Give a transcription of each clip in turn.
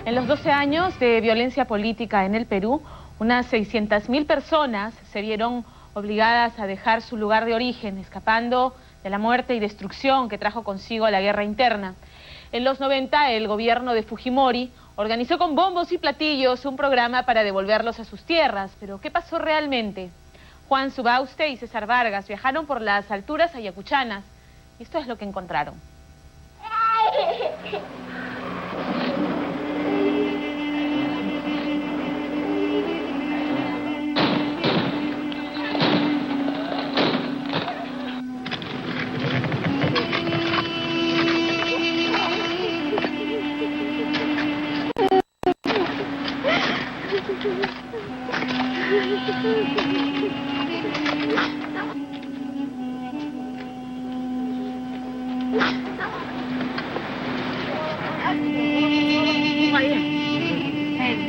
En los 12 años de violencia política en el Perú, unas 600.000 personas se vieron obligadas a dejar su lugar de origen, escapando de la muerte y destrucción que trajo consigo la guerra interna. En los 90, el gobierno de Fujimori organizó con bombos y platillos un programa para devolverlos a sus tierras. Pero ¿qué pasó realmente? Juan Subauste y César Vargas viajaron por las alturas ayacuchanas y esto es lo que encontraron.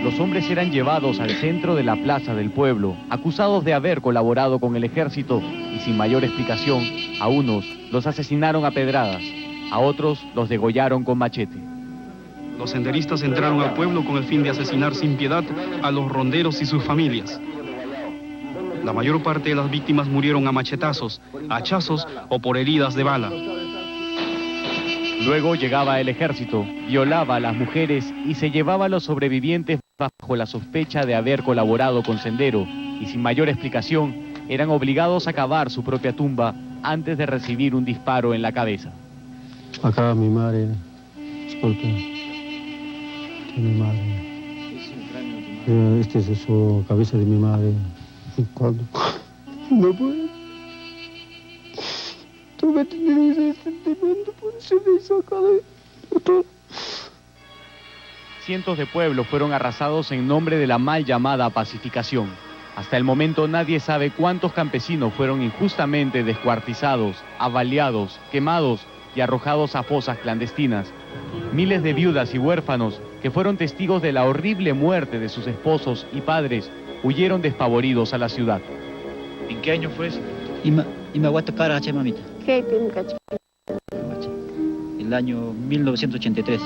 Los hombres eran llevados al centro de la plaza del pueblo, acusados de haber colaborado con el ejército y sin mayor explicación, a unos los asesinaron a pedradas, a otros los degollaron con machete. Los senderistas entraron al pueblo con el fin de asesinar sin piedad a los ronderos y sus familias. La mayor parte de las víctimas murieron a machetazos, hachazos o por heridas de bala. Luego llegaba el ejército, violaba a las mujeres y se llevaba a los sobrevivientes bajo la sospecha de haber colaborado con Sendero y sin mayor explicación eran obligados a cavar su propia tumba antes de recibir un disparo en la cabeza. Acá mi madre, disculpe. Mi madre. Este es su cabeza de mi madre. Cuando no puedo. Tuve tenido ese sentimiento por ser sacado de todo. Cientos de pueblos fueron arrasados en nombre de la mal llamada pacificación. Hasta el momento nadie sabe cuántos campesinos fueron injustamente descuartizados, avaliados, quemados y arrojados a fosas clandestinas. Miles de viudas y huérfanos que fueron testigos de la horrible muerte de sus esposos y padres huyeron despavoridos a la ciudad. ¿En qué año fue eso? El año 1983.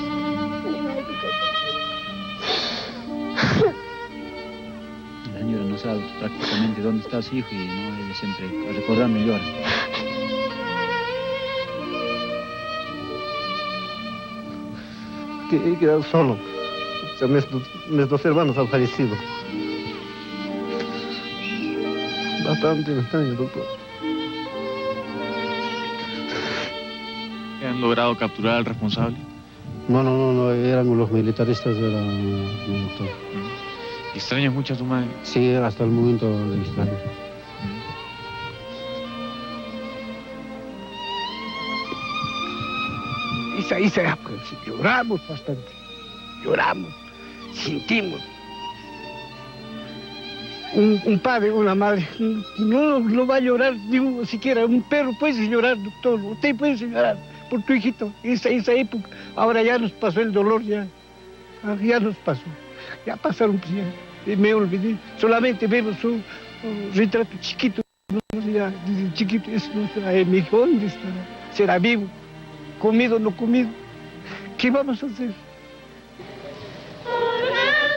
La señora no sabe prácticamente dónde está su hijo y no, ella siempre recordando y llora. Que he quedado solo. O sea, mis dos hermanos han fallecido. Bastante me extraño, doctor. ¿Han logrado capturar al responsable? No, eran los militaristas de la doctor. ¿Extrañas mucho a tu madre? Sí, hasta el momento le extraño. Esa época lloramos bastante, lloramos, sentimos. Un padre, una madre, no va a llorar, ni siquiera un perro puede llorar, doctor, usted puede llorar por tu hijito, esa época. Ahora ya nos pasó el dolor, ya nos pasó, ya pasaron, pues ya, me olvidé, solamente vemos su retrato chiquito, ya, chiquito, eso no será, mi hijo, ¿dónde estará? ¿Será vivo? ¿Comido o no comido? ¿Qué vamos a hacer?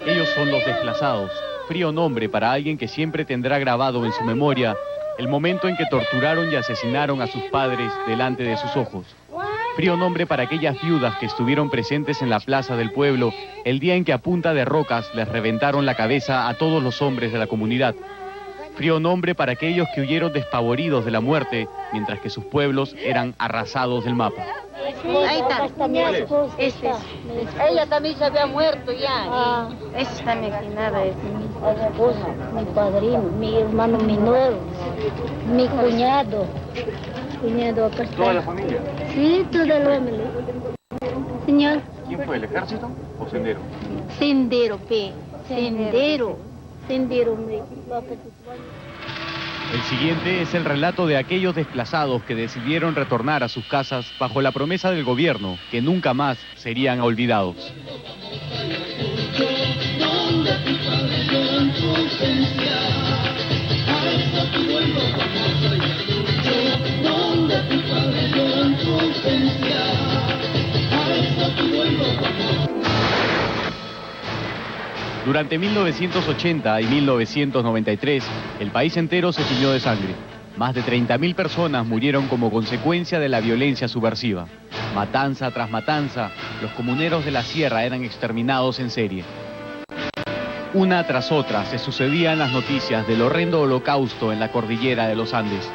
Ellos son los desplazados, frío nombre para alguien que siempre tendrá grabado en su memoria el momento en que torturaron y asesinaron a sus padres delante de sus ojos. Frío nombre para aquellas viudas que estuvieron presentes en la plaza del pueblo el día en que a punta de rocas les reventaron la cabeza a todos los hombres de la comunidad. Frío nombre para aquellos que huyeron despavoridos de la muerte mientras que sus pueblos eran arrasados del mapa. Ahí está, ella también se había muerto ya. Esa está mequinada, es mi esposa, mi padrino, mi hermano menor, mi cuñado. Acá está. ¿Toda la familia? Sí, toda la familia. Señor. ¿Quién fue, el ejército o Sendero? Sendero, Sendero, El siguiente es el relato de aquellos desplazados que decidieron retornar a sus casas bajo la promesa del gobierno que nunca más serían olvidados. Durante 1980 y 1993, el país entero se tiñó de sangre. Más de 30.000 personas murieron como consecuencia de la violencia subversiva. Matanza tras matanza, los comuneros de la sierra eran exterminados en serie. Una tras otra se sucedían las noticias del horrendo holocausto en la cordillera de los Andes.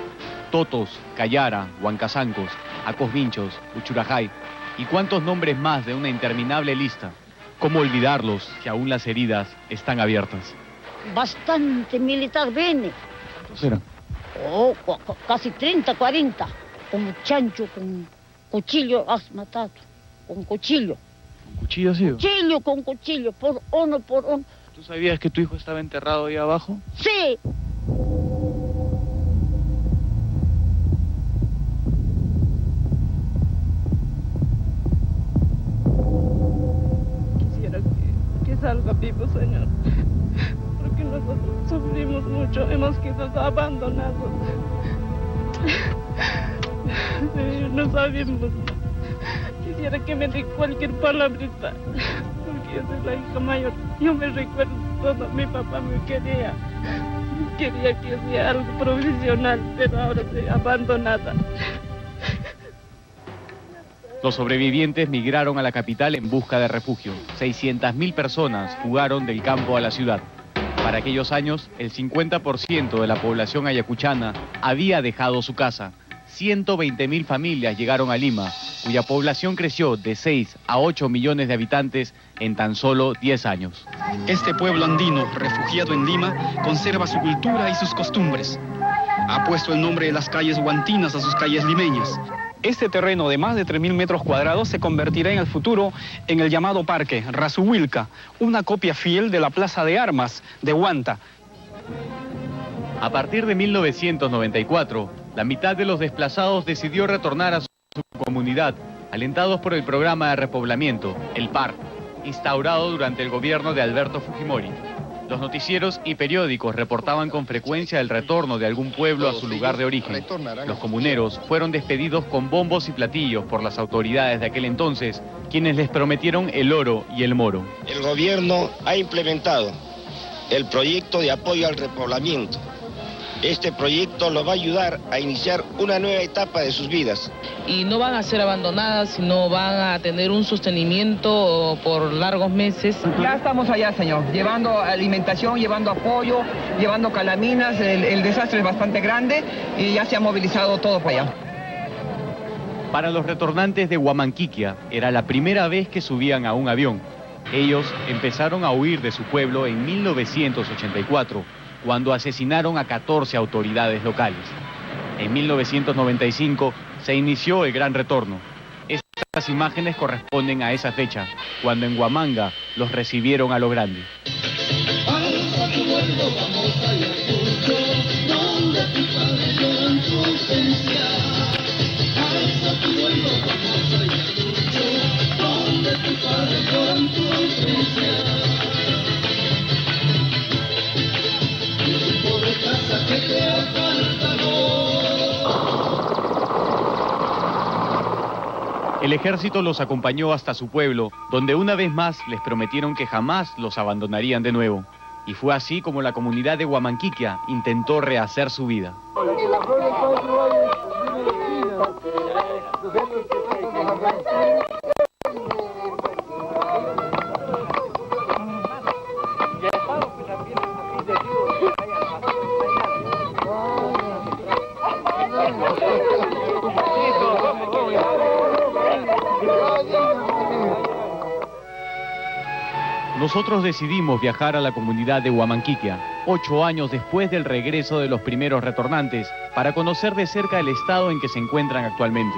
Totos, Cayara, Huancazancos, Acosminchos, Uchurajay y cuántos nombres más de una interminable lista. ¿Cómo olvidarlos, que aún las heridas están abiertas? Bastante militar viene. ¿Cuántos eran? Oh, casi 30, 40. Con chancho, con cuchillo has matado. Con cuchillo. ¿Con cuchillo así? Cuchillo con cuchillo, por uno, por uno. ¿Tú sabías que tu hijo estaba enterrado ahí abajo? Sí. Quisiera que salga vivo, Señor. Porque nosotros sufrimos mucho, hemos quedado abandonados. No sabemos. Quisiera que me dé cualquier palabrita, porque yo soy la hija mayor. Yo me recuerdo todo, mi papá me quería que hacía algo profesional, pero ahora estoy abandonada. Los sobrevivientes migraron a la capital en busca de refugio. 600.000 personas fugaron del campo a la ciudad. Para aquellos años, el 50% de la población ayacuchana había dejado su casa. 120.000 familias llegaron a Lima, cuya población creció de 6 a 8 millones de habitantes en tan solo 10 años. Este pueblo andino, refugiado en Lima, conserva su cultura y sus costumbres. Ha puesto el nombre de las calles huantinas a sus calles limeñas. Este terreno de más de 3.000 metros cuadrados se convertirá en el futuro en el llamado Parque Razuhuilca, una copia fiel de la Plaza de Armas de Huanta. A partir de 1994, la mitad de los desplazados decidió retornar a su comunidad, alentados por el programa de repoblamiento, el PAR, instaurado durante el gobierno de Alberto Fujimori. Los noticieros y periódicos reportaban con frecuencia el retorno de algún pueblo a su lugar de origen. Los comuneros fueron despedidos con bombos y platillos por las autoridades de aquel entonces, quienes les prometieron el oro y el moro. El gobierno ha implementado el proyecto de apoyo al repoblamiento. Este proyecto los va a ayudar a iniciar una nueva etapa de sus vidas. Y no van a ser abandonadas, sino van a tener un sostenimiento por largos meses. Ya estamos allá, señor, llevando alimentación, llevando apoyo, llevando calaminas. El desastre es bastante grande y ya se ha movilizado todo para allá. Para los retornantes de Huamanquiquia, era la primera vez que subían a un avión. Ellos empezaron a huir de su pueblo en 1984, cuando asesinaron a 14 autoridades locales. En 1995 se inició el gran retorno. Estas imágenes corresponden a esa fecha, cuando en Huamanga los recibieron a lo grande. El ejército los acompañó hasta su pueblo, donde una vez más les prometieron que jamás los abandonarían de nuevo. Y fue así como la comunidad de Huamanquiquia intentó rehacer su vida. Nosotros decidimos viajar a la comunidad de Huamanquiquia, 8 años después del regreso de los primeros retornantes, para conocer de cerca el estado en que se encuentran actualmente.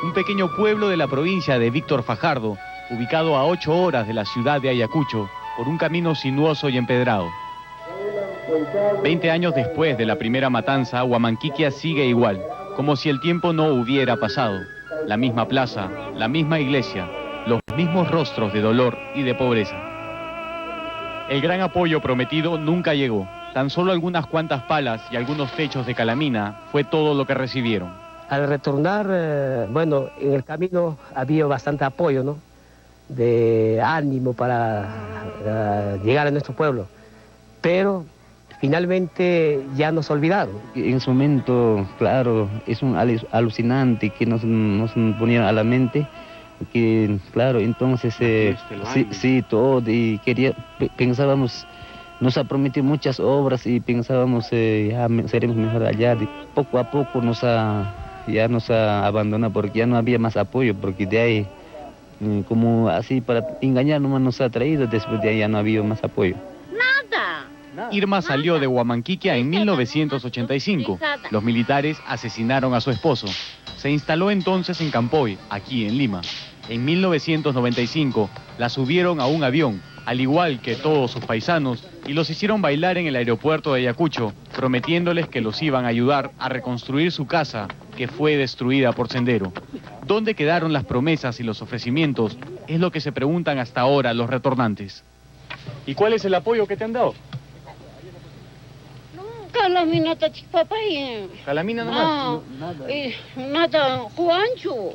Un pequeño pueblo de la provincia de Víctor Fajardo, ubicado a 8 horas de la ciudad de Ayacucho, por un camino sinuoso y empedrado. 20 años después de la primera matanza, Huamanquiquia sigue igual, como si el tiempo no hubiera pasado. La misma plaza, la misma iglesia, los mismos rostros de dolor y de pobreza. El gran apoyo prometido nunca llegó. Tan solo algunas cuantas palas y algunos techos de calamina fue todo lo que recibieron. Al retornar, bueno, en el camino había bastante apoyo, ¿no? de ánimo para llegar a nuestro pueblo. Pero finalmente ya nos olvidaron. En su momento, claro, es un alucinante que nos ponían a la mente, que claro, entonces sí, todo, y pensábamos, nos ha prometido muchas obras y pensábamos ya seremos mejor allá. Poco a poco ya nos ha abandonado porque ya no había más apoyo, porque de ahí, como así para engañar nomás nos ha traído, después de ahí ya no ha habido más apoyo. Irma salió de Huamanquiquia en 1985. Los militares asesinaron a su esposo. Se instaló entonces en Campoy, aquí en Lima. En 1995 la subieron a un avión, al igual que todos sus paisanos, y los hicieron bailar en el aeropuerto de Ayacucho, prometiéndoles que los iban a ayudar a reconstruir su casa, que fue destruida por Sendero. ¿Dónde quedaron las promesas y los ofrecimientos? Es lo que se preguntan hasta ahora los retornantes. ¿Y cuál es el apoyo que te han dado? Calamina papaya. ¿Calamina nomás? Nada, Juancho.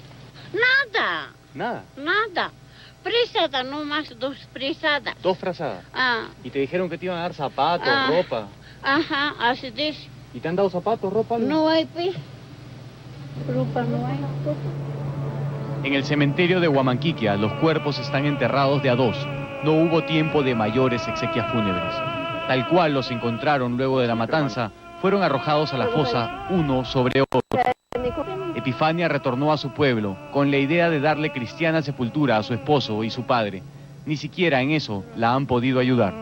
Nada. ¿Nada? Nada. Presada nomás, 2 presadas. 2 frazadas. Ah. ¿Y te dijeron que te iban a dar zapatos, ropa? Ajá, así es. ¿Y te han dado zapatos, ropa? No hay, pues. Ropa no hay. En el cementerio de Huamanquiquia, los cuerpos están enterrados de a 2. No hubo tiempo de mayores exequias fúnebres. Tal cual los encontraron luego de la matanza, fueron arrojados a la fosa uno sobre otro. Epifania retornó a su pueblo con la idea de darle cristiana sepultura a su esposo y su padre. Ni siquiera en eso la han podido ayudar.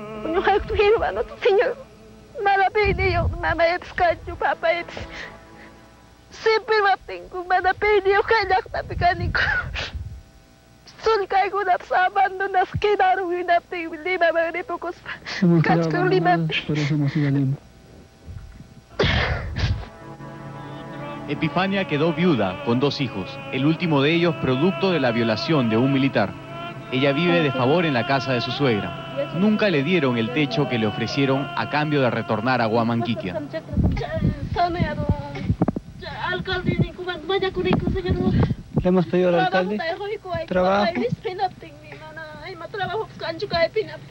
Por eso hemos ido a Lima. Epifania quedó viuda con 2 hijos, el último de ellos producto de la violación de un militar. Ella vive de favor en la casa de su suegra. Nunca le dieron el techo que le ofrecieron a cambio de retornar a Huamanquiquia. Le hemos pedido al alcalde trabajo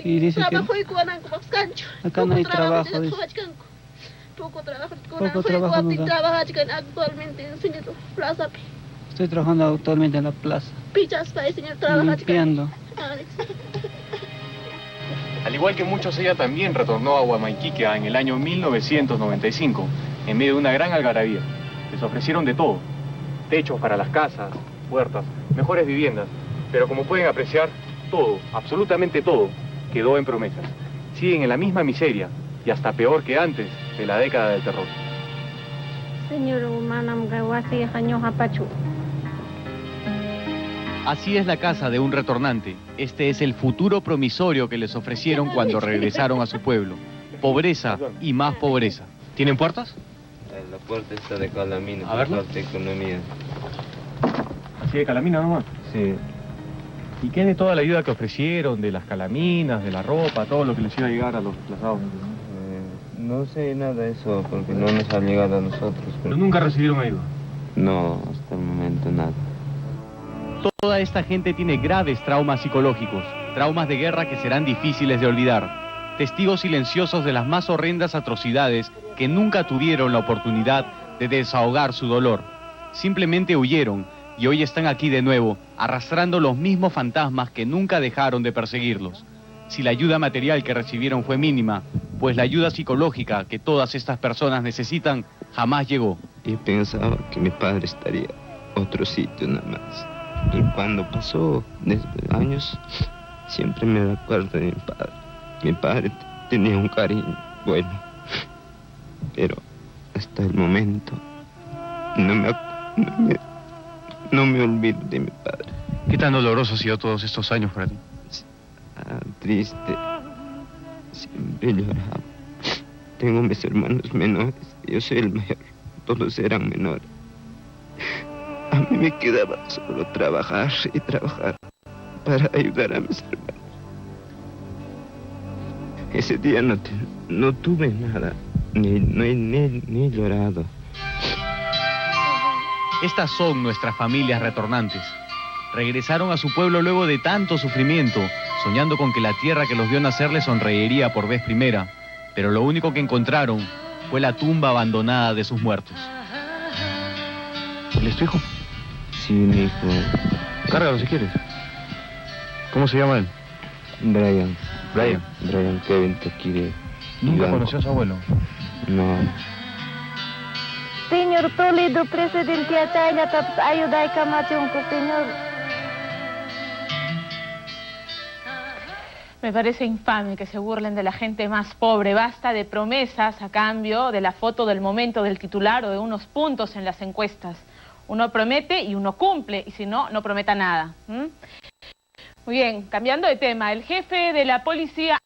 y dice que acá no hay trabajo. Poco trabajo nos da. Estoy trabajando actualmente en la plaza, limpiando. Al igual que muchos, ella también retornó a Huamanquiquia en el año 1995, en medio de una gran algarabía. Les ofrecieron de todo: techos para las casas, puertas, mejores viviendas. Pero como pueden apreciar, todo, absolutamente todo, quedó en promesas. Siguen en la misma miseria, y hasta peor que antes de la década del terror. Así es la casa de un retornante. Este es el futuro promisorio que les ofrecieron cuando regresaron a su pueblo. Pobreza y más pobreza. ¿Tienen puertas? La puerta está de calamina, a ver, por falta de economía. ¿Así de calamina nomás? Sí. ¿Y qué de toda la ayuda que ofrecieron, de las calaminas, de la ropa, todo lo que les iba a llegar a los desplazados? No sé nada de eso, porque no nos ha llegado a nosotros. ¿Pero nunca recibieron ayuda? No, hasta el momento nada. Toda esta gente tiene graves traumas psicológicos, traumas de guerra que serán difíciles de olvidar, testigos silenciosos de las más horrendas atrocidades que nunca tuvieron la oportunidad de desahogar su dolor. Simplemente huyeron y hoy están aquí de nuevo, arrastrando los mismos fantasmas que nunca dejaron de perseguirlos. Si la ayuda material que recibieron fue mínima, pues la ayuda psicológica que todas estas personas necesitan jamás llegó. Yo pensaba que mi padre estaría en otro sitio nada más. Y cuando pasó desde años, siempre me recuerdo de mi padre. Mi padre tenía un cariño bueno, pero hasta el momento no me olvido de mi padre. ¿Qué tan doloroso ha sido todos estos años para ti? Triste, siempre lloraba. Tengo mis hermanos menores, yo soy el mayor, todos eran menores. A mí me quedaba solo trabajar y trabajar para ayudar a mis hermanos. Ese día no tuve nada, ni llorado. Estas son nuestras familias retornantes. regresaron a su pueblo luego de tanto sufrimiento, soñando con que la tierra que los vio nacer les sonreiría por vez primera. Pero lo único que encontraron fue la tumba abandonada de sus muertos. ¿Él es tu hijo? Sí, mi hijo. Cárgalo si quieres. ¿Cómo se llama él? Brian. Brian. Brian Kevin Tequire. ¿Nunca conoció a su abuelo? No. Señor Toledo, presidente, ayuda a Camacho, señor. Me parece infame que se burlen de la gente más pobre. Basta de promesas a cambio de la foto del momento del titular o de unos puntos en las encuestas. Uno promete y uno cumple, y si no, no prometa nada. Muy bien, cambiando de tema, el jefe de la policía...